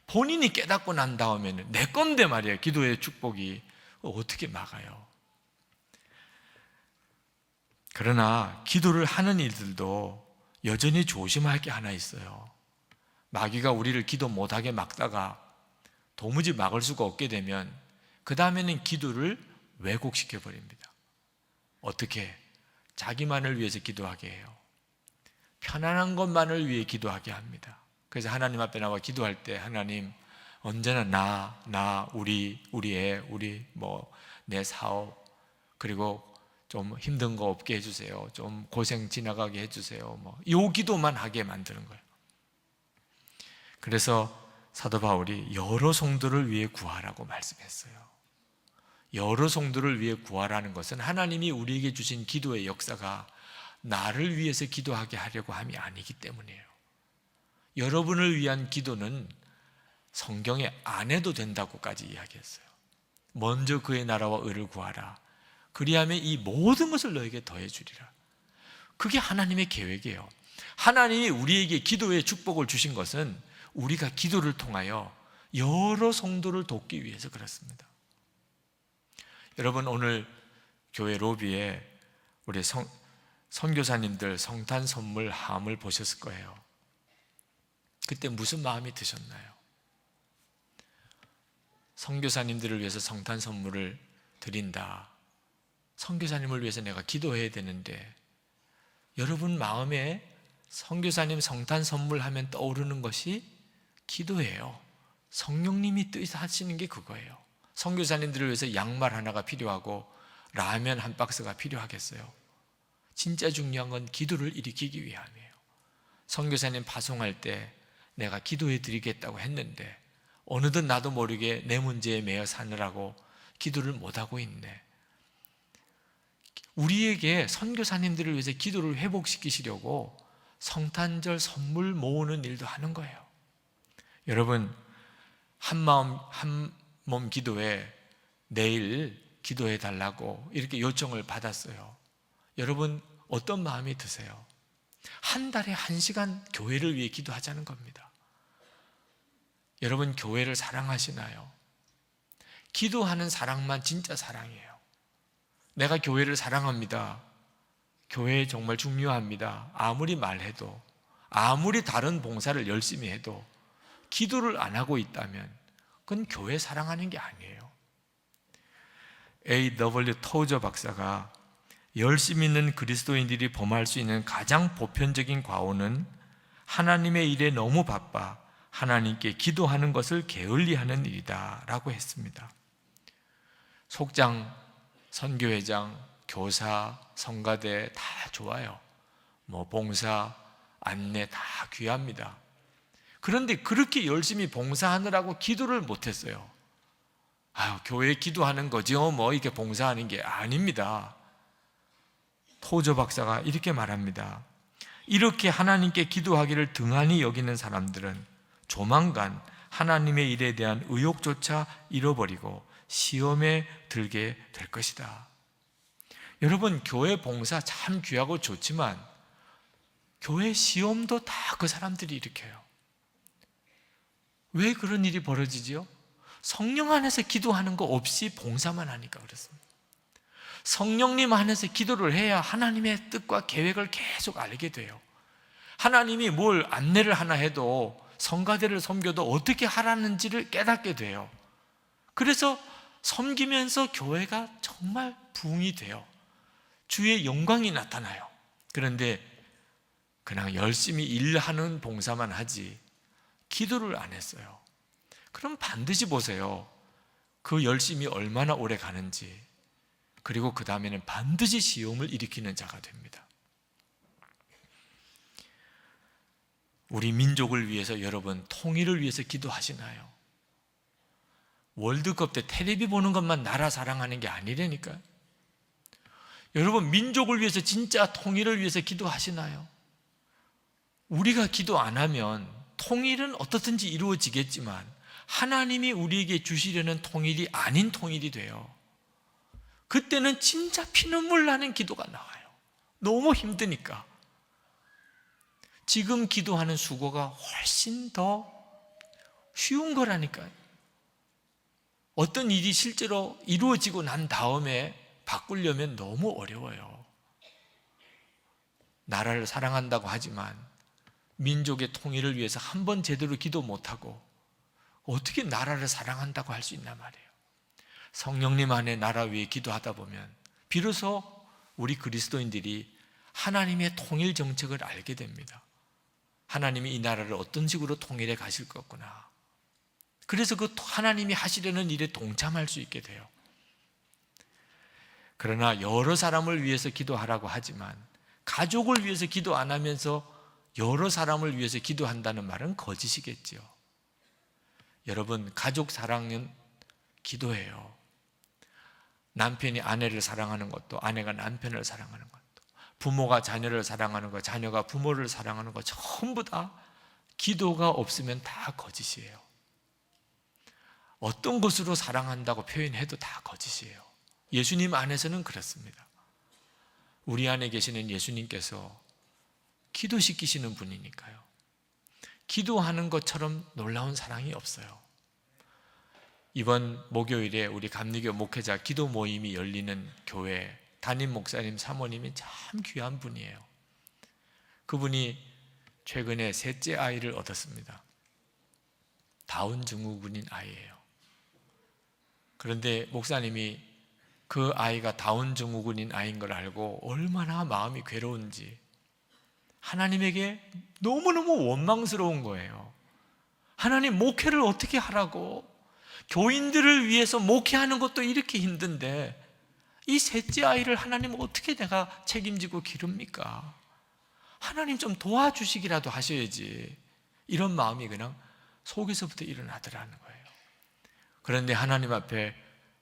본인이 깨닫고 난 다음에는 내 건데 말이에요. 기도의 축복이 어떻게 막아요? 그러나 기도를 하는 일들도 여전히 조심할 게 하나 있어요. 마귀가 우리를 기도 못하게 막다가 도무지 막을 수가 없게 되면 그 다음에는 기도를 왜곡시켜 버립니다. 어떻게? 자기만을 위해서 기도하게 해요. 편안한 것만을 위해 기도하게 합니다. 그래서 하나님 앞에 나와 기도할 때, 하나님 언제나 우리 애, 내 사업, 그리고 좀 힘든 거 없게 해주세요. 좀 고생 지나가게 해주세요. 요 기도만 하게 만드는 거예요. 그래서 사도 바울이 여러 성도를 위해 구하라고 말씀했어요. 여러 성도를 위해 구하라는 것은 하나님이 우리에게 주신 기도의 역사가 나를 위해서 기도하게 하려고 함이 아니기 때문이에요. 여러분을 위한 기도는 성경에 안 해도 된다고까지 이야기했어요. 먼저 그의 나라와 의를 구하라. 그리하면 이 모든 것을 너에게 더해 주리라. 그게 하나님의 계획이에요. 하나님이 우리에게 기도의 축복을 주신 것은 우리가 기도를 통하여 여러 성도를 돕기 위해서 그렇습니다. 여러분, 오늘 교회 로비에 우리 선교사님들 성탄 선물 함을 보셨을 거예요. 그때 무슨 마음이 드셨나요? 선교사님들을 위해서 성탄 선물을 드린다. 선교사님을 위해서 내가 기도해야 되는데, 여러분 마음에 선교사님 성탄 선물하면 떠오르는 것이 기도예요. 성령님이 뜻하시는 게 그거예요. 선교사님들을 위해서 양말 하나가 필요하고 라면 한 박스가 필요하겠어요? 진짜 중요한 건 기도를 일으키기 위함이에요. 선교사님 파송할 때 내가 기도해 드리겠다고 했는데 어느덧 나도 모르게 내 문제에 매여 사느라고 기도를 못하고 있네. 우리에게 선교사님들을 위해서 기도를 회복시키시려고 성탄절 선물 모으는 일도 하는 거예요. 여러분, 한마음 한몸 기도에 내일 기도해 달라고 이렇게 요청을 받았어요. 여러분 어떤 마음이 드세요? 한 달에 1시간 교회를 위해 기도하자는 겁니다. 여러분 교회를 사랑하시나요? 기도하는 사랑만 진짜 사랑이에요. 내가 교회를 사랑합니다. 교회 정말 중요합니다. 아무리 말해도, 아무리 다른 봉사를 열심히 해도 기도를 안 하고 있다면 그건 교회 사랑하는 게 아니에요. A.W. 토저 박사가 열심 있는 그리스도인들이 범할 수 있는 가장 보편적인 과오는 하나님의 일에 너무 바빠 하나님께 기도하는 것을 게을리하는 일이다 라고 했습니다. 속장, 선교회장, 교사, 성가대 다 좋아요. 봉사, 안내 다 귀합니다. 그런데 그렇게 열심히 봉사하느라고 기도를 못했어요. 교회 기도하는 거죠. 이렇게 봉사하는 게 아닙니다. 토저 박사가 이렇게 말합니다. 이렇게 하나님께 기도하기를 등한히 여기는 사람들은 조만간 하나님의 일에 대한 의욕조차 잃어버리고 시험에 들게 될 것이다. 여러분, 교회 봉사 참 귀하고 좋지만 교회 시험도 다 그 사람들이 일으켜요. 왜 그런 일이 벌어지지요? 성령 안에서 기도하는 거 없이 봉사만 하니까 그렇습니다. 성령님 안에서 기도를 해야 하나님의 뜻과 계획을 계속 알게 돼요. 하나님이 뭘 안내를 하나 해도 성가대를 섬겨도 어떻게 하라는지를 깨닫게 돼요. 그래서 섬기면서 교회가 정말 부흥이 돼요. 주의 영광이 나타나요. 그런데 그냥 열심히 일하는 봉사만 하지 기도를 안 했어요. 그럼 반드시 보세요. 그 열심히 얼마나 오래 가는지. 그리고 그 다음에는 반드시 시험을 일으키는 자가 됩니다. 우리 민족을 위해서 여러분 통일을 위해서 기도하시나요? 월드컵 때 텔레비 보는 것만 나라 사랑하는 게 아니라니까요. 여러분 민족을 위해서 진짜 통일을 위해서 기도하시나요? 우리가 기도 안 하면 통일은 어떻든지 이루어지겠지만 하나님이 우리에게 주시려는 통일이 아닌 통일이 돼요. 그때는 진짜 피눈물 나는 기도가 나와요. 너무 힘드니까. 지금 기도하는 수고가 훨씬 더 쉬운 거라니까요. 어떤 일이 실제로 이루어지고 난 다음에 바꾸려면 너무 어려워요. 나라를 사랑한다고 하지만 민족의 통일을 위해서 한 번 제대로 기도 못하고 어떻게 나라를 사랑한다고 할 수 있나 말이에요. 성령님 안에 나라 위에 기도하다 보면 비로소 우리 그리스도인들이 하나님의 통일 정책을 알게 됩니다. 하나님이 이 나라를 어떤 식으로 통일해 가실 거구나. 그래서 그 하나님이 하시려는 일에 동참할 수 있게 돼요. 그러나 여러 사람을 위해서 기도하라고 하지만 가족을 위해서 기도 안 하면서 여러 사람을 위해서 기도한다는 말은 거짓이겠죠. 여러분, 가족 사랑은 기도예요. 남편이 아내를 사랑하는 것도, 아내가 남편을 사랑하는 것도, 부모가 자녀를 사랑하는 것, 자녀가 부모를 사랑하는 것, 전부 다 기도가 없으면 다 거짓이에요. 어떤 것으로 사랑한다고 표현해도 다 거짓이에요. 예수님 안에서는 그렇습니다. 우리 안에 계시는 예수님께서 기도시키시는 분이니까요. 기도하는 것처럼 놀라운 사랑이 없어요. 이번 목요일에 우리 감리교 목회자 기도 모임이 열리는 교회 담임 목사님, 사모님이 참 귀한 분이에요. 그분이 최근에 셋째 아이를 얻었습니다. 다운 증후군인 아이예요. 그런데 목사님이 그 아이가 다운 증후군인 아이인 걸 알고 얼마나 마음이 괴로운지 하나님에게 너무너무 원망스러운 거예요. 하나님, 목회를 어떻게 하라고? 교인들을 위해서 목회하는 것도 이렇게 힘든데 이 셋째 아이를 하나님 어떻게 내가 책임지고 기릅니까? 하나님 좀 도와주시기라도 하셔야지. 이런 마음이 그냥 속에서부터 일어나더라는 거예요. 그런데 하나님 앞에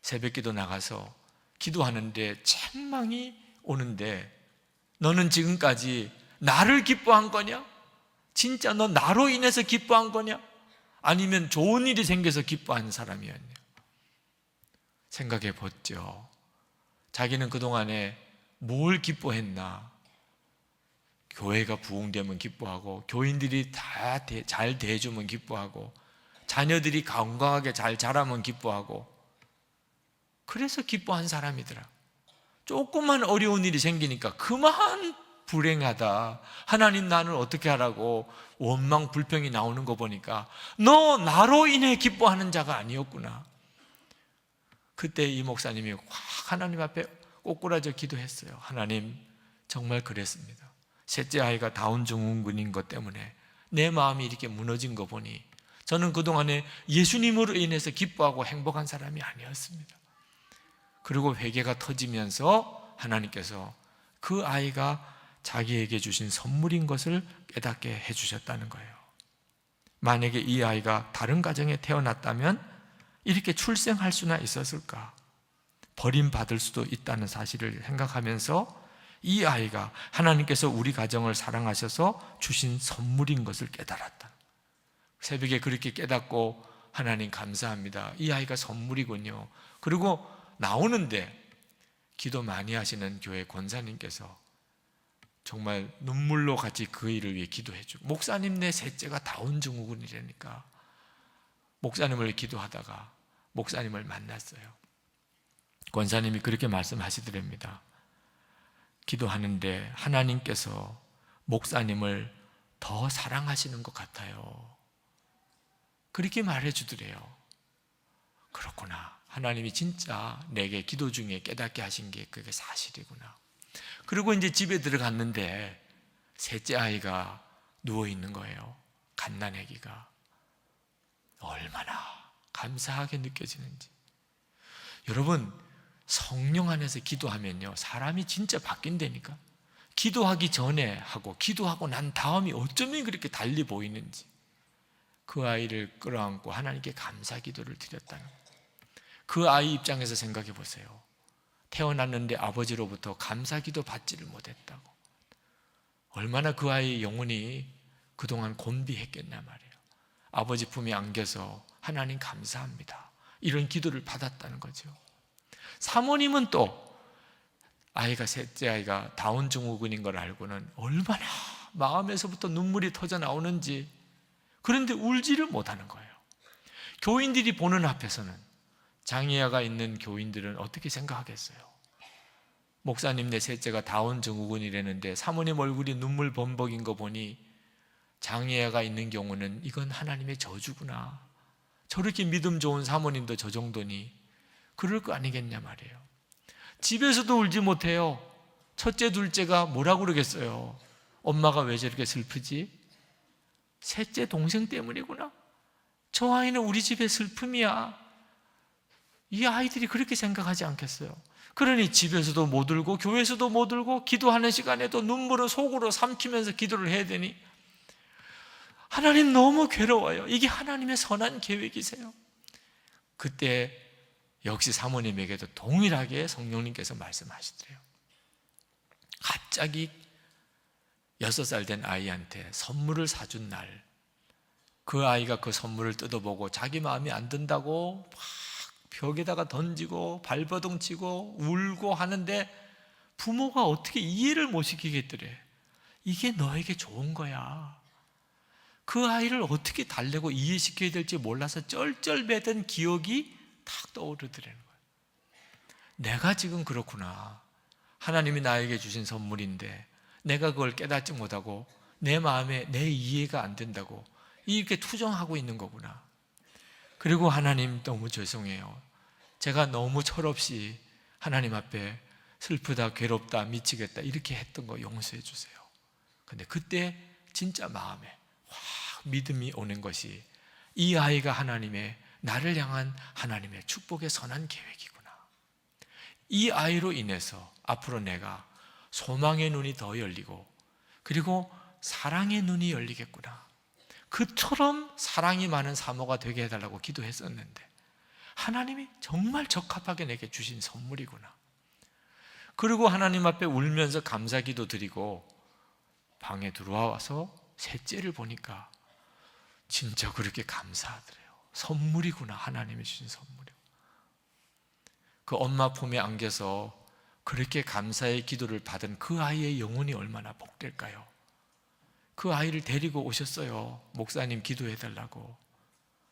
새벽기도 나가서 기도하는데 책망이 오는데, 너는 지금까지 나를 기뻐한 거냐? 진짜 너 나로 인해서 기뻐한 거냐? 아니면 좋은 일이 생겨서 기뻐한 사람이었냐? 생각해 보죠. 자기는 그동안에 뭘 기뻐했나? 교회가 부흥되면 기뻐하고, 교인들이 다 잘 대해주면 기뻐하고, 자녀들이 건강하게 잘 자라면 기뻐하고, 그래서 기뻐한 사람이더라. 조금만 어려운 일이 생기니까 그만 불행하다, 하나님 나는 어떻게 하라고 원망 불평이 나오는 거 보니까 너 나로 인해 기뻐하는 자가 아니었구나. 그때 이 목사님이 확 하나님 앞에 꼬꾸라져 기도했어요. 하나님, 정말 그랬습니다. 셋째 아이가 다운 증후군인 것 때문에 내 마음이 이렇게 무너진 거 보니 저는 그동안에 예수님으로 인해서 기뻐하고 행복한 사람이 아니었습니다. 그리고 회개가 터지면서 하나님께서 그 아이가 자기에게 주신 선물인 것을 깨닫게 해주셨다는 거예요. 만약에 이 아이가 다른 가정에 태어났다면 이렇게 출생할 수나 있었을까? 버림받을 수도 있다는 사실을 생각하면서 이 아이가 하나님께서 우리 가정을 사랑하셔서 주신 선물인 것을 깨달았다. 새벽에 그렇게 깨닫고 하나님 감사합니다. 이 아이가 선물이군요. 그리고 나오는데 기도 많이 하시는 교회 권사님께서 정말 눈물로 같이 그 일을 위해 기도해주고, 목사님 내 셋째가 다운 증후군이라니까. 목사님을 기도하다가 목사님을 만났어요. 권사님이 그렇게 말씀하시더랍니다. 기도하는데 하나님께서 목사님을 더 사랑하시는 것 같아요. 그렇게 말해주더래요. 그렇구나. 하나님이 진짜 내게 기도 중에 깨닫게 하신 게 그게 사실이구나. 그리고 이제 집에 들어갔는데 셋째 아이가 누워 있는 거예요. 갓난아기가. 얼마나 감사하게 느껴지는지. 여러분, 성령 안에서 기도하면요, 사람이 진짜 바뀐다니까. 기도하기 전에 하고 기도하고 난 다음이 어쩌면 그렇게 달리 보이는지. 그 아이를 끌어안고 하나님께 감사 기도를 드렸다는 거예요. 그 아이 입장에서 생각해 보세요. 태어났는데 아버지로부터 감사 기도 받지를 못했다고. 얼마나 그 아이의 영혼이 그동안 곤비했겠나 말이에요. 아버지 품에 안겨서 하나님 감사합니다, 이런 기도를 받았다는 거죠. 사모님은 또 아이가, 셋째 아이가 다운 증후군인 걸 알고는 얼마나 마음에서부터 눈물이 터져 나오는지. 그런데 울지를 못하는 거예요. 교인들이 보는 앞에서는, 장애아가 있는 교인들은 어떻게 생각하겠어요? 목사님, 내 셋째가 다운 증후군이라는데 사모님 얼굴이 눈물 범벅인 거 보니 장애아가 있는 경우는 이건 하나님의 저주구나. 저렇게 믿음 좋은 사모님도 저 정도니 그럴 거 아니겠냐 말이에요. 집에서도 울지 못해요. 첫째, 둘째가 뭐라고 그러겠어요? 엄마가 왜 저렇게 슬프지? 셋째 동생 때문이구나. 저 아이는 우리 집의 슬픔이야. 이 아이들이 그렇게 생각하지 않겠어요? 그러니 집에서도 못 울고 교회에서도 못 울고 기도하는 시간에도 눈물을 속으로 삼키면서 기도를 해야 되니 하나님 너무 괴로워요. 이게 하나님의 선한 계획이세요. 그때 역시 사모님에게도 동일하게 성령님께서 말씀하시더래요. 갑자기 6살 된 아이한테 선물을 사준 날, 그 아이가 그 선물을 뜯어보고 자기 마음에 안 든다고 막 벽에다가 던지고 발버둥 치고 울고 하는데 부모가 어떻게 이해를 못 시키겠더래. 이게 너에게 좋은 거야. 그 아이를 어떻게 달래고 이해시켜야 될지 몰라서 쩔쩔매던 기억이 탁 떠오르더라는 거예요. 내가 지금 그렇구나. 하나님이 나에게 주신 선물인데 내가 그걸 깨닫지 못하고 내 마음에 내 이해가 안 된다고 이렇게 투정하고 있는 거구나. 그리고 하나님 너무 죄송해요. 제가 너무 철없이 하나님 앞에 슬프다, 괴롭다, 미치겠다 이렇게 했던 거 용서해 주세요. 근데 그때 진짜 마음에 확 믿음이 오는 것이 이 아이가 하나님의, 나를 향한 하나님의 축복의 선한 계획이구나. 이 아이로 인해서 앞으로 내가 소망의 눈이 더 열리고 그리고 사랑의 눈이 열리겠구나. 그처럼 사랑이 많은 사모가 되게 해달라고 기도했었는데 하나님이 정말 적합하게 내게 주신 선물이구나. 그리고 하나님 앞에 울면서 감사기도 드리고 방에 들어와서 셋째를 보니까 진짜 그렇게 감사하더래요. 선물이구나, 하나님이 주신 선물이고. 그 엄마 품에 안겨서 그렇게 감사의 기도를 받은 그 아이의 영혼이 얼마나 복될까요? 그 아이를 데리고 오셨어요. 목사님 기도해달라고.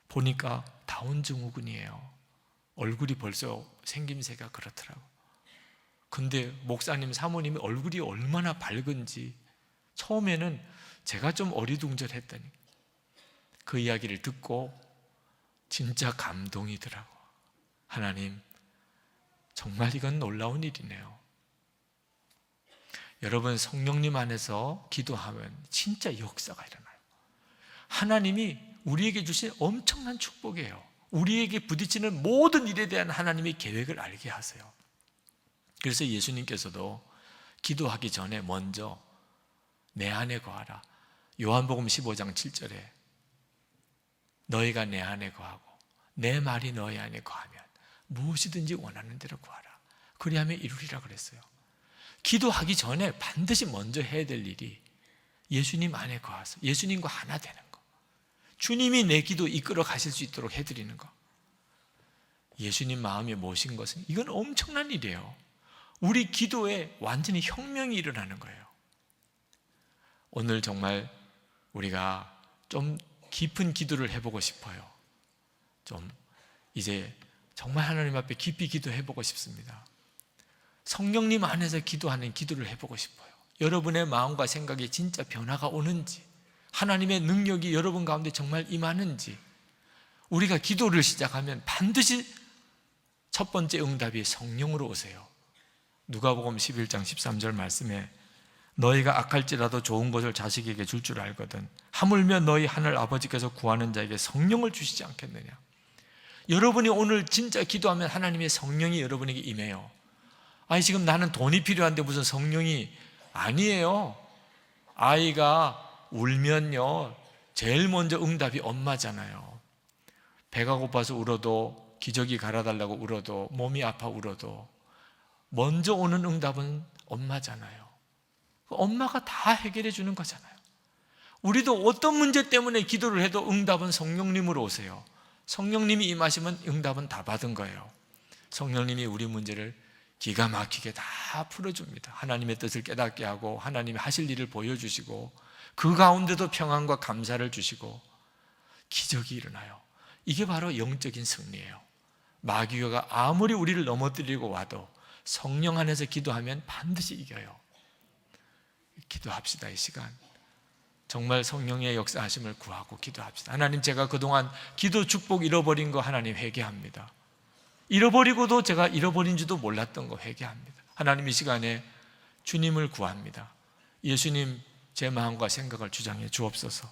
보니까 다운 증후군이에요. 얼굴이 벌써 생김새가 그렇더라고. 근데 목사님, 사모님이 얼굴이 얼마나 밝은지 처음에는 제가 좀 어리둥절했더니 그 이야기를 듣고 진짜 감동이더라고. 하나님, 정말 이건 놀라운 일이네요. 여러분, 성령님 안에서 기도하면 진짜 역사가 일어나요. 하나님이 우리에게 주신 엄청난 축복이에요. 우리에게 부딪히는 모든 일에 대한 하나님의 계획을 알게 하세요. 그래서 예수님께서도 기도하기 전에 먼저 내 안에 거하라. 요한복음 15장 7절에 너희가 내 안에 거하고 내 말이 너희 안에 거하면 무엇이든지 원하는 대로 구하라. 그리하면 이루리라 그랬어요. 기도하기 전에 반드시 먼저 해야 될 일이 예수님 안에 거하서 예수님과 하나 되는 거. 주님이 내 기도 이끌어 가실 수 있도록 해드리는 거. 예수님 마음에 모신 것은 이건 엄청난 일이에요. 우리 기도에 완전히 혁명이 일어나는 거예요. 오늘 정말 우리가 좀 깊은 기도를 해보고 싶어요. 좀 이제 정말 하나님 앞에 깊이 기도해보고 싶습니다. 성령님 안에서 기도하는 기도를 해보고 싶어요. 여러분의 마음과 생각에 진짜 변화가 오는지, 하나님의 능력이 여러분 가운데 정말 임하는지, 우리가 기도를 시작하면 반드시 첫 번째 응답이 성령으로 오세요. 누가복음 11장 13절 말씀에 너희가 악할지라도 좋은 것을 자식에게 줄 줄 알거든 하물며 너희 하늘 아버지께서 구하는 자에게 성령을 주시지 않겠느냐. 여러분이 오늘 진짜 기도하면 하나님의 성령이 여러분에게 임해요. 아니 지금 나는 돈이 필요한데 무슨 성령이. 아니에요. 아이가 울면요 제일 먼저 응답이 엄마잖아요. 배가 고파서 울어도, 기저귀 갈아달라고 울어도, 몸이 아파 울어도 먼저 오는 응답은 엄마잖아요. 엄마가 다 해결해 주는 거잖아요. 우리도 어떤 문제 때문에 기도를 해도 응답은 성령님으로 오세요. 성령님이 임하시면 응답은 다 받은 거예요. 성령님이 우리 문제를 기가 막히게 다 풀어줍니다. 하나님의 뜻을 깨닫게 하고 하나님이 하실 일을 보여주시고 그 가운데도 평안과 감사를 주시고 기적이 일어나요. 이게 바로 영적인 승리예요. 마귀가 아무리 우리를 넘어뜨리고 와도 성령 안에서 기도하면 반드시 이겨요. 기도합시다. 이 시간 정말 성령의 역사하심을 구하고 기도합시다. 하나님, 제가 그동안 기도 축복 잃어버린 거 하나님 회개합니다. 잃어버리고도 제가 잃어버린 줄도 몰랐던 거 회개합니다. 하나님, 이 시간에 주님을 구합니다. 예수님, 제 마음과 생각을 주장해 주옵소서.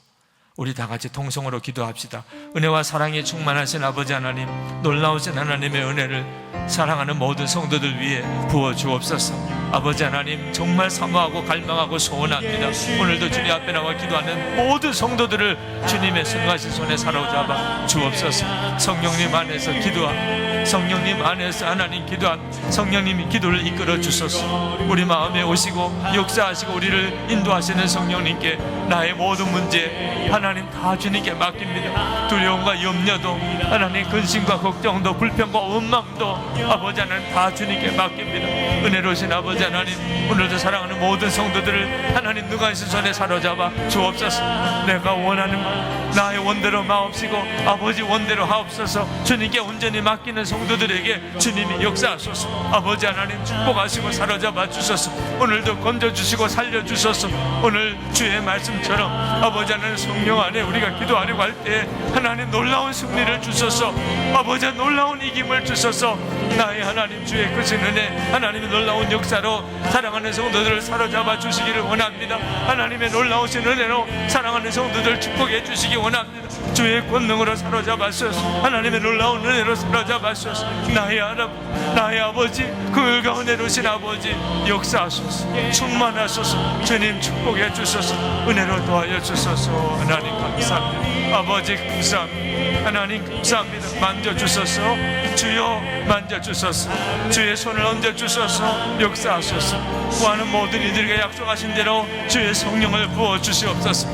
우리 다 같이 통성으로 기도합시다. 은혜와 사랑에 충만하신 아버지 하나님, 놀라우신 하나님의 은혜를 사랑하는 모든 성도들 위해 부어 주옵소서. 아버지 하나님, 정말 사모하고 갈망하고 소원합니다. 오늘도 주님 앞에 나와 기도하는 모든 성도들을 주님의 승하신 손에 사로잡아 주옵소서. 성령님 안에서 기도함, 성령님 안에서 하나님 기도함, 성령님이 기도를 이끌어 주소서. 우리 마음에 오시고 역사하시고 우리를 인도하시는 성령님께 나의 모든 문제 하나님 다 주님께 맡깁니다. 두려움과 염려도 하나님, 근심과 걱정도 불평과 원망도 아버지 하나님 다 주님께 맡깁니다. 은혜로우신 아버지 하나님, 오늘도 사랑하는 모든 성도들을 하나님 능하신 손에 사로잡아 주옵소서. 내가 원하는 것 나의 원대로 마옵시고 아버지 원대로 하옵소서. 주님께 온전히 맡기는 성도들에게 주님이 역사하소서. 아버지 하나님, 축복하시고 사로잡아 주소서. 오늘도 건져주시고 살려주소서. 오늘 주의 말씀처럼 아버지 하나님, 성령 안에 우리가 기도하려고 할 때 하나님 놀라운 승리를 주소서. 아버지 놀라운 이김을 주소서. 나의 하나님, 주의 크신 은혜, 하나님의 놀라운 역사로 사랑하는 성도들을 사로잡아 주시기를 원합니다. 하나님의 놀라우신 은혜로 사랑하는 성도들 축복해 주시기 원합니다. 주의 권능으로 사로잡아 주소서. 하나님의 놀라운 은혜로 사로잡아 주소서. 나의 아버지, 그 가운데로신 아버지 역사하소서. 충만하소서. 주님 축복해 주소서. 은혜로 도와여 주소서. 하나님 감사합니다. 아버지 감사합니다. 하나님 감사합니다. 만져주소서. 주여 만져주소서. 주의 손을 얹어주소서. 역사하소서. 구하는 모든 이들에게 약속하신 대로 주의 성령을 부어주시옵소서.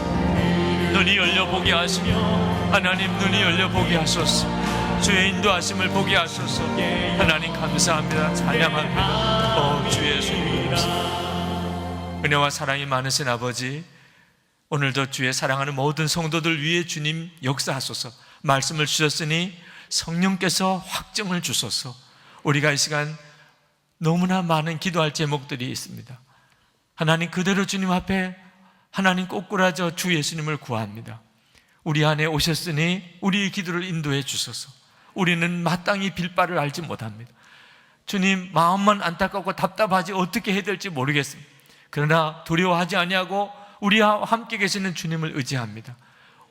눈이 열려보게 하시며 하나님, 눈이 열려보게 하소서. 주의 인도하심을 보게 하소서. 하나님 감사합니다. 찬양합니다. 주 예수님 감사합니다. 은혜와 사랑이 많으신 아버지, 오늘도 주의 사랑하는 모든 성도들 위해 주님 역사하소서. 말씀을 주셨으니 성령께서 확증을 주소서. 우리가 이 시간 너무나 많은 기도할 제목들이 있습니다. 하나님, 그대로 주님 앞에 하나님 꼬꾸라져 주 예수님을 구합니다. 우리 안에 오셨으니 우리의 기도를 인도해 주소서. 우리는 마땅히 빌 바를 알지 못합니다. 주님, 마음만 안타깝고 답답하지 어떻게 해야 될지 모르겠습니다. 그러나 두려워하지 아니하고 우리와 함께 계시는 주님을 의지합니다.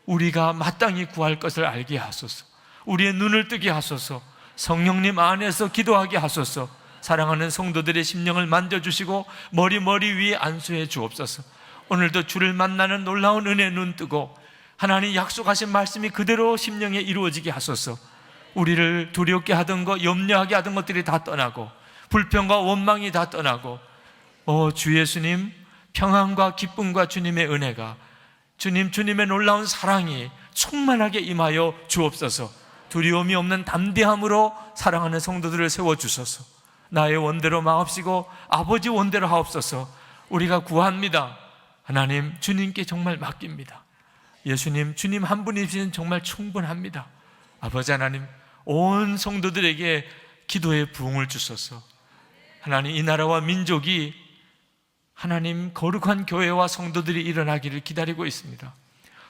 우리가 마땅히 구할 것을 알게 하소서. 우리의 눈을 뜨게 하소서. 성령님 안에서 기도하게 하소서. 사랑하는 성도들의 심령을 만져주시고 머리 위에 안수해 주옵소서. 오늘도 주를 만나는 놀라운 은혜 눈 뜨고 하나님 약속하신 말씀이 그대로 심령에 이루어지게 하소서. 우리를 두렵게 하던 것, 염려하게 하던 것들이 다 떠나고 불평과 원망이 다 떠나고 주 예수님, 평안과 기쁨과 주님의 은혜가 주님의 놀라운 사랑이 충만하게 임하여 주옵소서. 두려움이 없는 담대함으로 사랑하는 성도들을 세워주소서. 나의 원대로 마옵시고 아버지 원대로 하옵소서. 우리가 구합니다. 하나님, 주님께 정말 맡깁니다. 예수님, 주님 한 분이시면 정말 충분합니다. 아버지 하나님, 온 성도들에게 기도의 부흥을 주소서. 하나님, 이 나라와 민족이 하나님 거룩한 교회와 성도들이 일어나기를 기다리고 있습니다.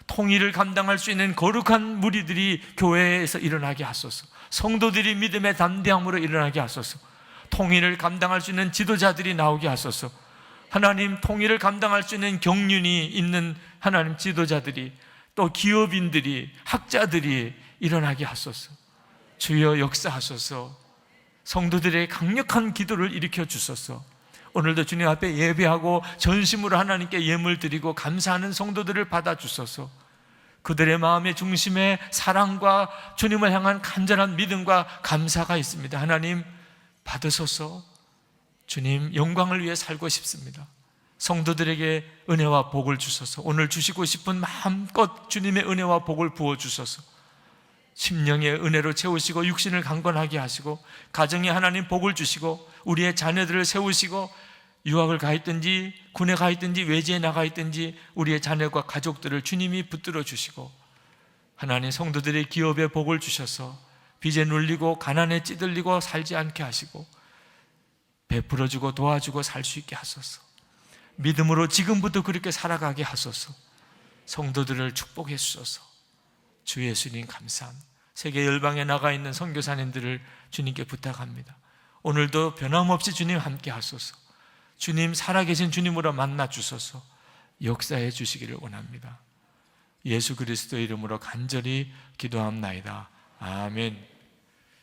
통일을 감당할 수 있는 거룩한 무리들이 교회에서 일어나게 하소서. 성도들이 믿음의 담대함으로 일어나게 하소서. 통일을 감당할 수 있는 지도자들이 나오게 하소서. 하나님, 통일을 감당할 수 있는 경륜이 있는 하나님 지도자들이, 또 기업인들이, 학자들이 일어나게 하소서. 주여 역사하소서. 성도들의 강력한 기도를 일으켜 주소서. 오늘도 주님 앞에 예배하고 전심으로 하나님께 예물 드리고 감사하는 성도들을 받아주소서. 그들의 마음의 중심에 사랑과 주님을 향한 간절한 믿음과 감사가 있습니다. 하나님 받으소서. 주님 영광을 위해 살고 싶습니다. 성도들에게 은혜와 복을 주소서. 오늘 주시고 싶은 마음껏 주님의 은혜와 복을 부어주소서. 심령의 은혜로 채우시고 육신을 강건하게 하시고 가정에 하나님 복을 주시고 우리의 자녀들을 세우시고 유학을 가 있든지 군에 가 있든지 외지에 나가 있든지 우리의 자녀과 가족들을 주님이 붙들어 주시고 하나님 성도들의 기업에 복을 주셔서 빚에 눌리고 가난에 찌들리고 살지 않게 하시고 베풀어주고 도와주고 살 수 있게 하소서. 믿음으로 지금부터 그렇게 살아가게 하소서. 성도들을 축복해 주소서. 주 예수님 감사합니다. 세계 열방에 나가 있는 선교사님들을 주님께 부탁합니다. 오늘도 변함없이 주님 함께 하소서. 주님 살아계신 주님으로 만나 주소서. 역사해 주시기를 원합니다. 예수 그리스도의 이름으로 간절히 기도합나이다. 아멘.